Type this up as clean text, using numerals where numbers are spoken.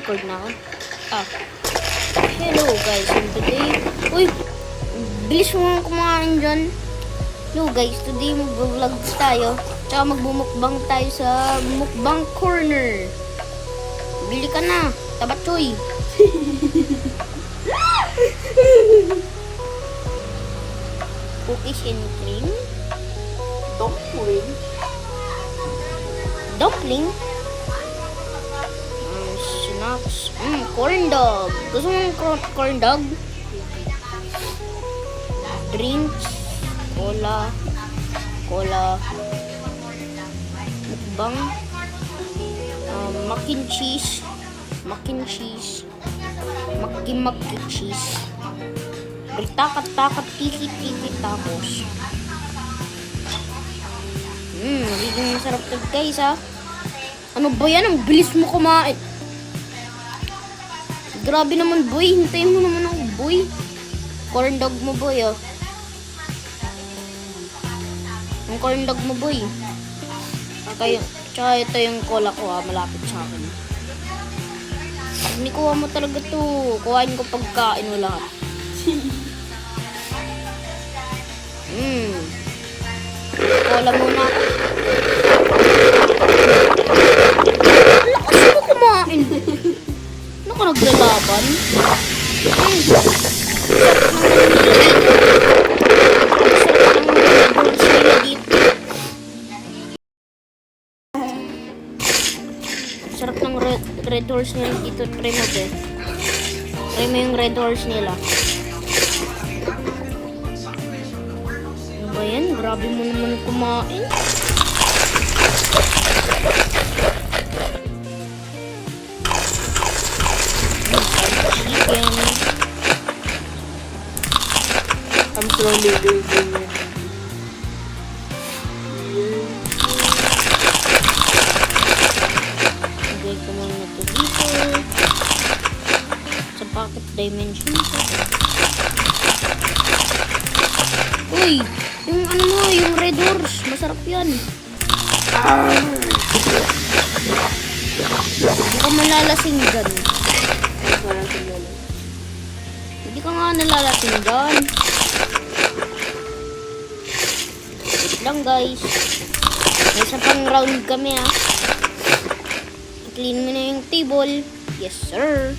nag-record na ako. Hello guys, and today, uy, bilis mo nga kumain dyan. Hello guys, today mag-vlog tayo. Tsaka magbumukbang tayo sa mukbang corner. Bili ka na, tabatsoy. Cookies and cream. Dumpling. Snacks. Corn dog. Gusto mo ng corn dog? Drinks. Cola. Mukbang. Mac and cheese. Maki cheese. Bertakat-takat, tikit-tikit tapos. Magiging masarap to guys ha. Ano ba yan? Ang bilis mo kumain. Grabe naman boy. Hintayin mo naman ako boy. Corn dog mo boy oh. Ang corn dog mo boy. Tsaka ito yung cola ko ha. Malapit sa akin. Hindi kuha mo talaga to. Kuhain ko pagkain mo lahat. Cola muna ako. Lakas mo kumain. Ano ka naglalaban? Sarap ng red horse nila dito. Try mo be. Try mo yung red horse nila. Ano ba yan? Grabe mo naman kumain. Chicken. I'm slowly losing it. Lagay ko muna ito dito. Sa pocket dimension. Uy! Yung ano mo, yung red horse. Masarap yan. Hindi ka malalasing dyan. Hindi ka nga nalalasing dyan. Wait lang guys. May isa pang round kami ha. I-clean mo na yung table. Yes sir.